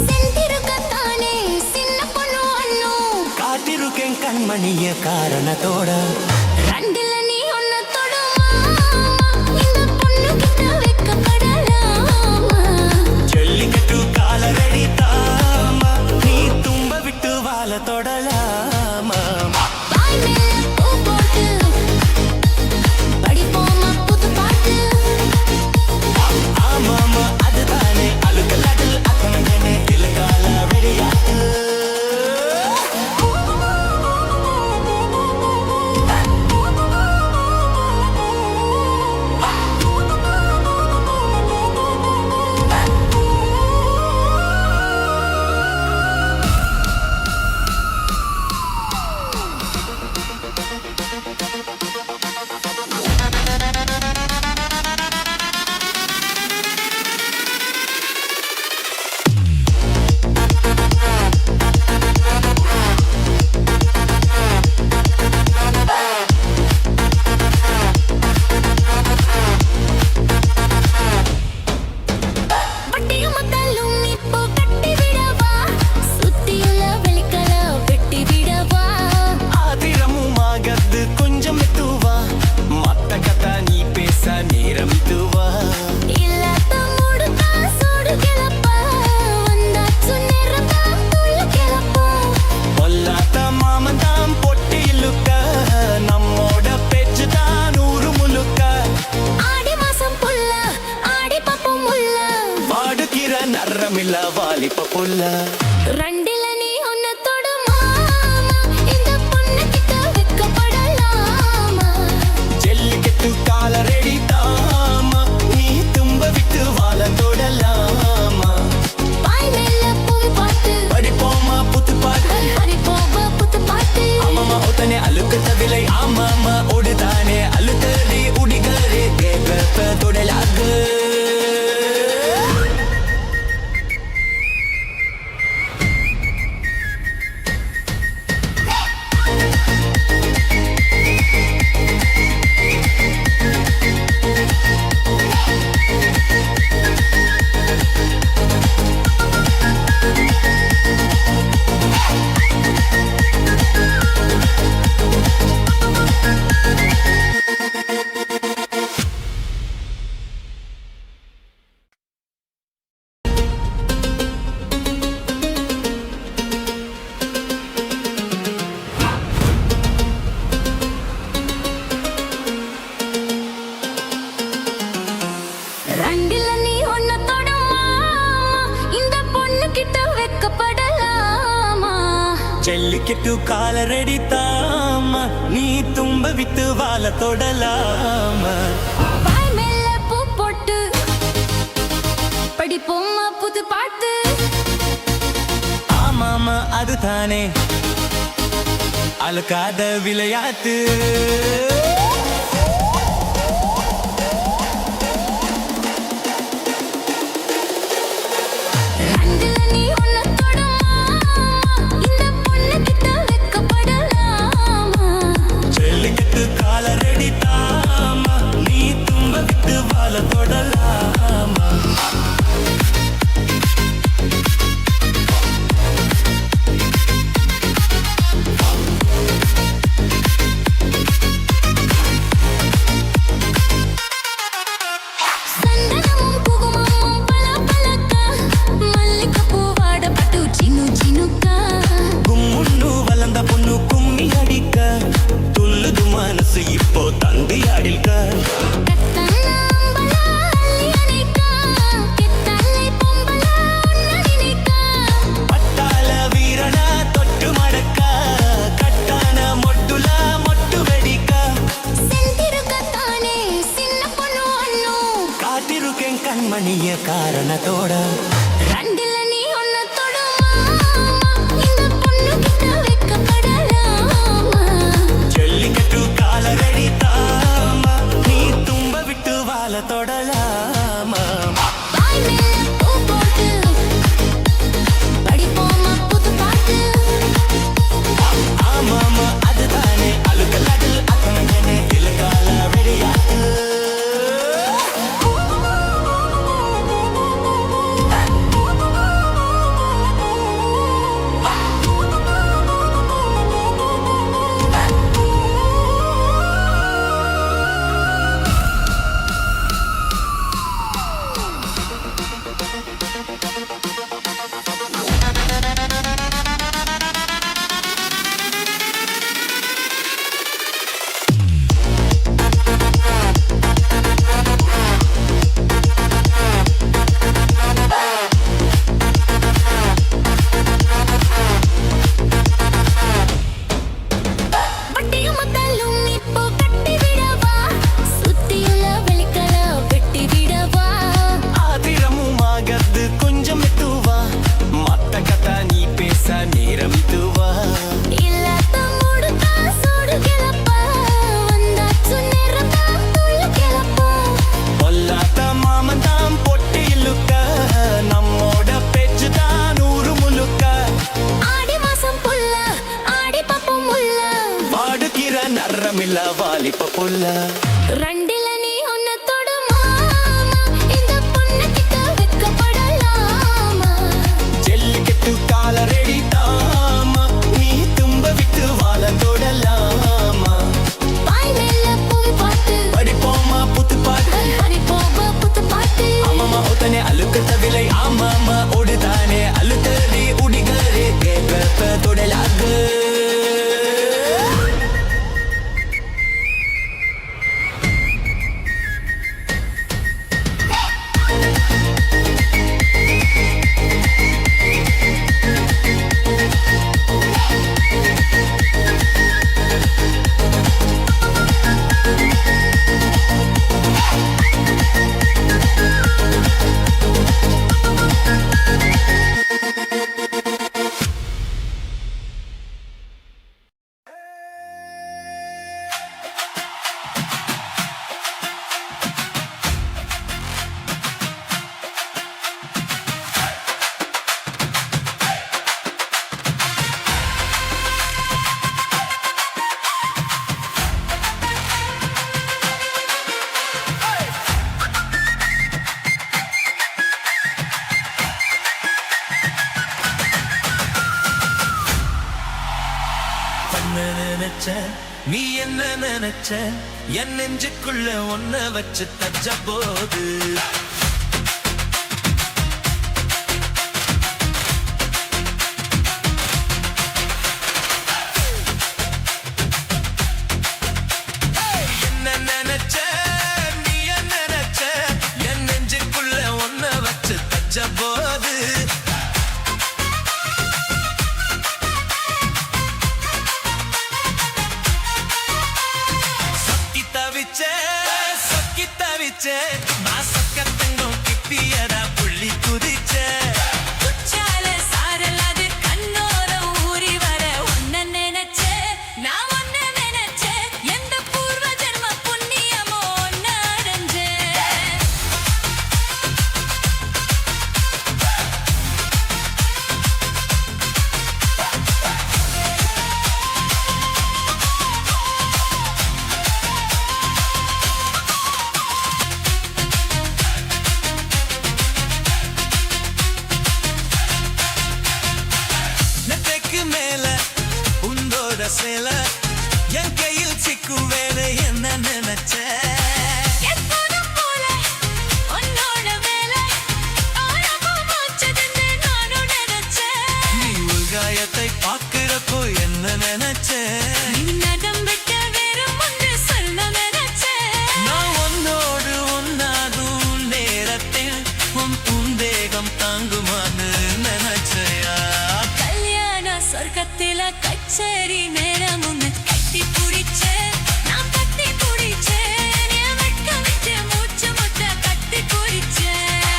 செந்திருக்கத்தானே சின்ன பொண்ணு அண்ணு காத்திருக்கேன் கண்மணிய காரணத்தோட ரெண்டில நீ ஒன்ன தொடமா இந்த பொண்ணு கிட்ட வெக்கப்படலாமா ஜல்லிக்கட்டு காலரடி தாமா நீ தும்ப விட்டு வாழ தொடலாமா வாய் மேல பூ போட்டு படிப்போமா புது பாட்டு ஆமாமா அதுதானே அழுக்கலாட்டில் அத்தனை இலக்கால வெடியாட்டு பட்டியும் மத்தலும் இப்போ கட்டி விடவா சுத்தியுள்ள வெளிக்கல வெட்டி விடவா ஆதிரமும் ஆகத்து கொஞ்சம் மெத்துவா மத்த கதா நீ பேச நேரம் இதுவா இல்லாத மூடுதா சூடு கிளப்பா வந்தாச்சு நேரத்தா துள்ளு கிளப்போம் பொல்லாத மாமந்தாம் பொட்டி இழுக்க நம்மோட பேச்சு தான் நூறு முழுக்க ஆடி மாசம் புல்ல ஆடி பாப்போம் முல்ல பாடுகிற நரமில்ல வாலிப்ப புல்ல ரெண்டில நீ ஒன்ன தொடமா இந்த பொண்ணு கிட்ட வெக்கப்படலாமா ஜல்லிக்கட்டு காலரடி தாமா நீ தும்ப விட்டு வாழ தொடலாமா வாய் மேல பூ பாட்டு படிப்போமா புத்து பாட்டு படிப்போமா புது பாட்டு ஆமாமா ஒத்தனை அழுக்கத்த விலை ஆமாமா ஓடுதானே அழுத்தடி உடிகரே கேட்க தொடலாக ரெண்டில நீ ஒன்ன தொடமா இந்த பொண்ணு கிட்ட வெக்கப்படலாமா ஜல்லிக்கட்டு காலரடி தாமா நீ தும்ப வித்து வாழ தொடலாமா வாய் மேல பூ போட்டு படிப்போமா புது பாட்டு ஆமாமா அதுதானே அழுக்காத விளையாட்டு ரெண்டில நீ ஒன்ன தொடமா இந்த பொண்ணு கிட்ட வெக்கப்பட மணிய காரணத்தோட ரெண்டுல நீ ஒன்ன தொடுமா இந்த பொண்ணு கிட்ட வெக்கப்படலாமா ஜல்லிக்கட்டு காலரடி தாமா நீ தும்ப விட்டு வாழ தொடலாமா வாய் மேல பூ போட்டு படிப்போமா புது பாட்டு ஆமாமா அதுதானே அழுகலாடு அத்தனை இலகால வெடியாட்டு வட்டியும் மத்தாலும் இப்போ கட்டி விடவா சுத்தியுள்ள வெளிக்கல வெட்டி விடவா ஆத்திரமுமாகறது கொஞ்சம் மெத்துவா மத்த கதா நீ பேச நேரம் இதுவா இல்லாத மூடுதா சூடு கிளப்பா வந்தாச்சு நேரத்தா துள்ளு கிளப்பா பொல்லாத மாமன் தான் பொட்டி இழுக்க நம்மோட பேச்சு தான் நூறு முழுக்க ஆடி மாசம் புல்ல ஆடி பாப்போம் முல்ல வாடுகிற நரமில்ல வாலிப்ப புல்ல ரெண்டுல நீ ஒன்ன தொடுமா இந்த பொண்ணு கிட்ட வெக்கப்படலாமா ஜல்லிக்கட்டு காலரடி தாமா நீ தும்ப விட்டு வாழ தொடலாமா வாய் மேல பூ பாட்டு படிப்போமா புத்து பாட்டு படிப்போமா புது பாட்டு ஆமாமா ஒத்தனை அழுக்கத்த விலை ஆமாமா ஓடுதானே அழுத்தடி உடிகரே கேட்ப தொடலாக என்ன நினைச்ச நீ என்ன நினைச்ச என் நெஞ்சுக்குள்ள ஒன்ன வச்சு தச்ச போது என்ன நினைச்ச நீ என்ன நினைச்ச என் நெஞ்சுக்குள்ள ஒன்ன வச்சு தச்ச போது சொக்கி தவிச்சே நான் சொக்கத்தங்கம் கிப்பியதா புள்ளி குதிச்சே குச்சால சாரலாது கண்ணோர ஊறி வர ஒன்ன நினைச்சே நான் ஒன்ன நினைச்சே எந்த பூர்வ ஜென்ம புண்ணியமோ ஒன்ன அடைஞ்சே நெத்தைக்கு மேல உந்தோட சேல என் கையில் சிக்குவேன்னு என்ன நினைச்ச எப்போதும் போல உன்னோட வேலை ஆரம்பம் வச்சதுன்னு நானும் நினைச்சேன் நீ உள்காயத்தை பார்க்கிறப்போ என்ன நினைச்ச நீ நகம் விட்ட வெறும் ஒன்று சொல்ல நினைச்சேன் நான் உன்னோடு ஒன்னாகும் நேரத்தில் உன் பூந்தேகம் தாங்குமான்னு நினைச்சையா கல்யாண சொர்க்கத்தில கச்சேரி நேரம் உன்னை கட்டி பிடிச்சே நான் கட்டி பிடிச்சேன் என் வெட்கம் விட்டு மூச்சு முட்ட கட்டி பிடிச்சேன்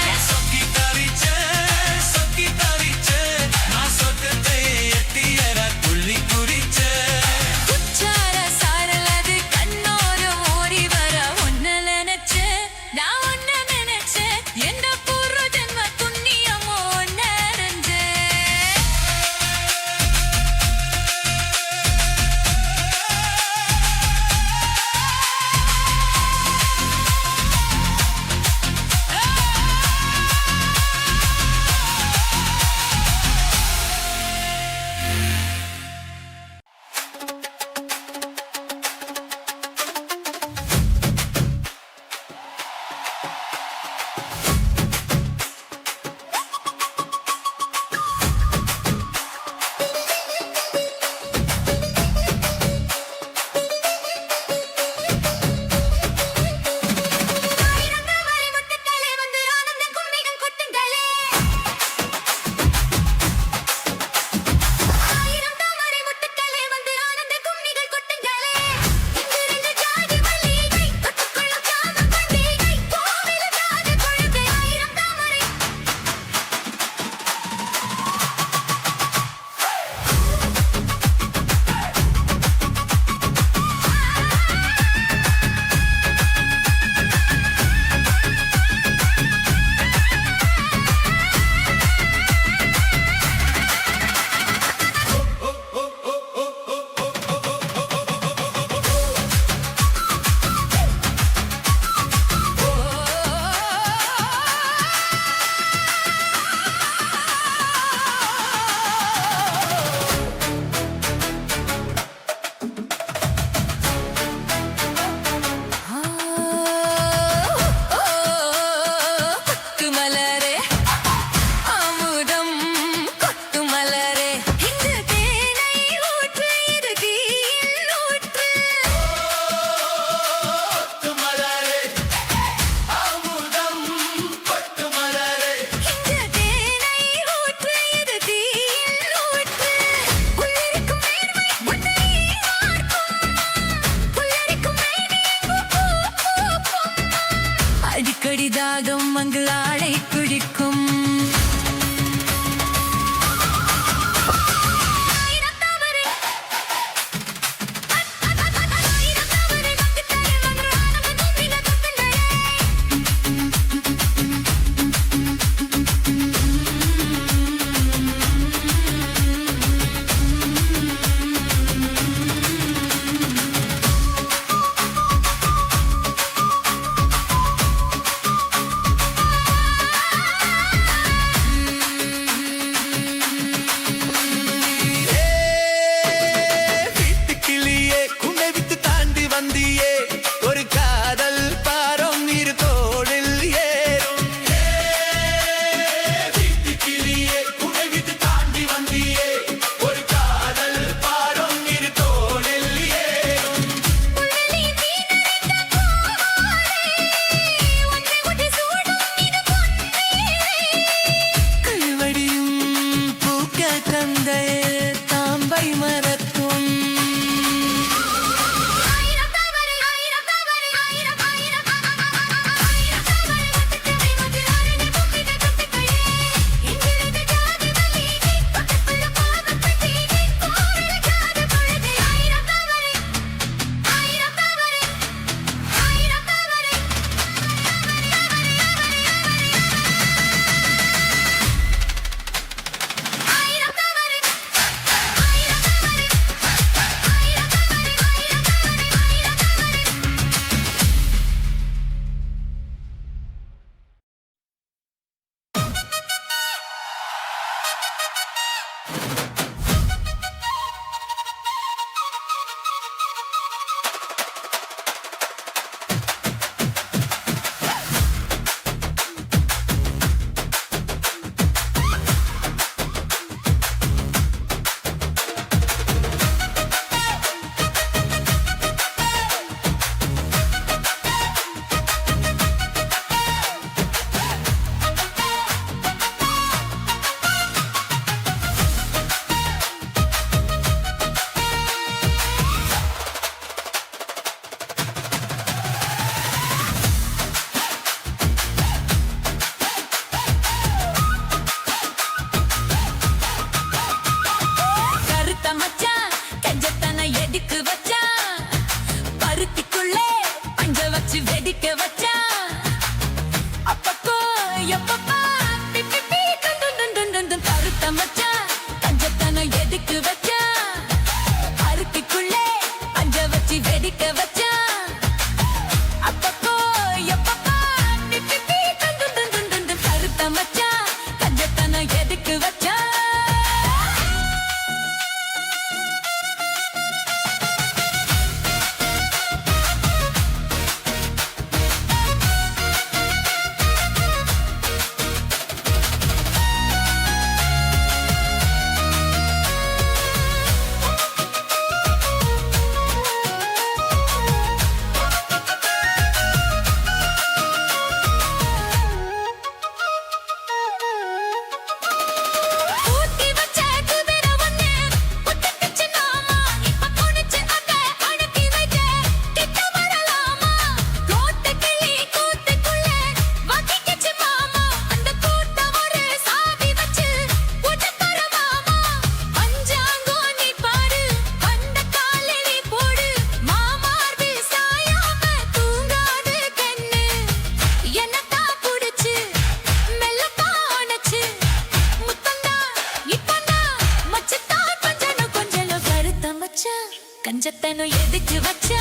கஞ்சத்தனம் எதுக்கு வச்சா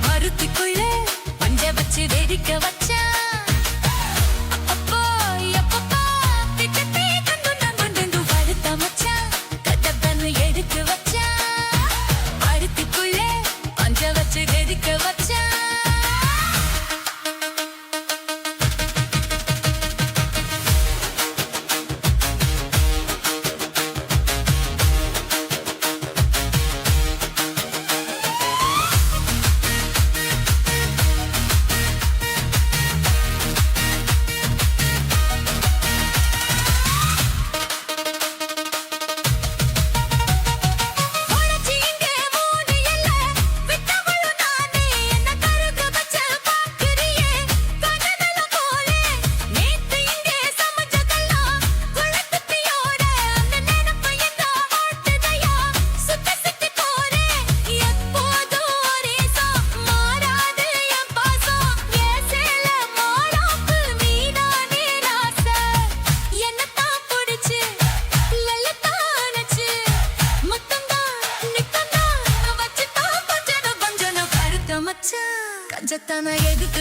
மருத்துக்குள்ள பஞ்ச வச்சு வெடிக்க வச்சா அப்பப்போ, எப்பப்போ, திட்டத்தை கண்டு நான் கொண்டு வருத்த மச்சான். கஞ்சத்தனம் எதுக்கு வச்சா மருத்துக்குள்ள பஞ்ச வச்சு வெடிக்க வச்சா. கஞ்சத்தன எதுக்கு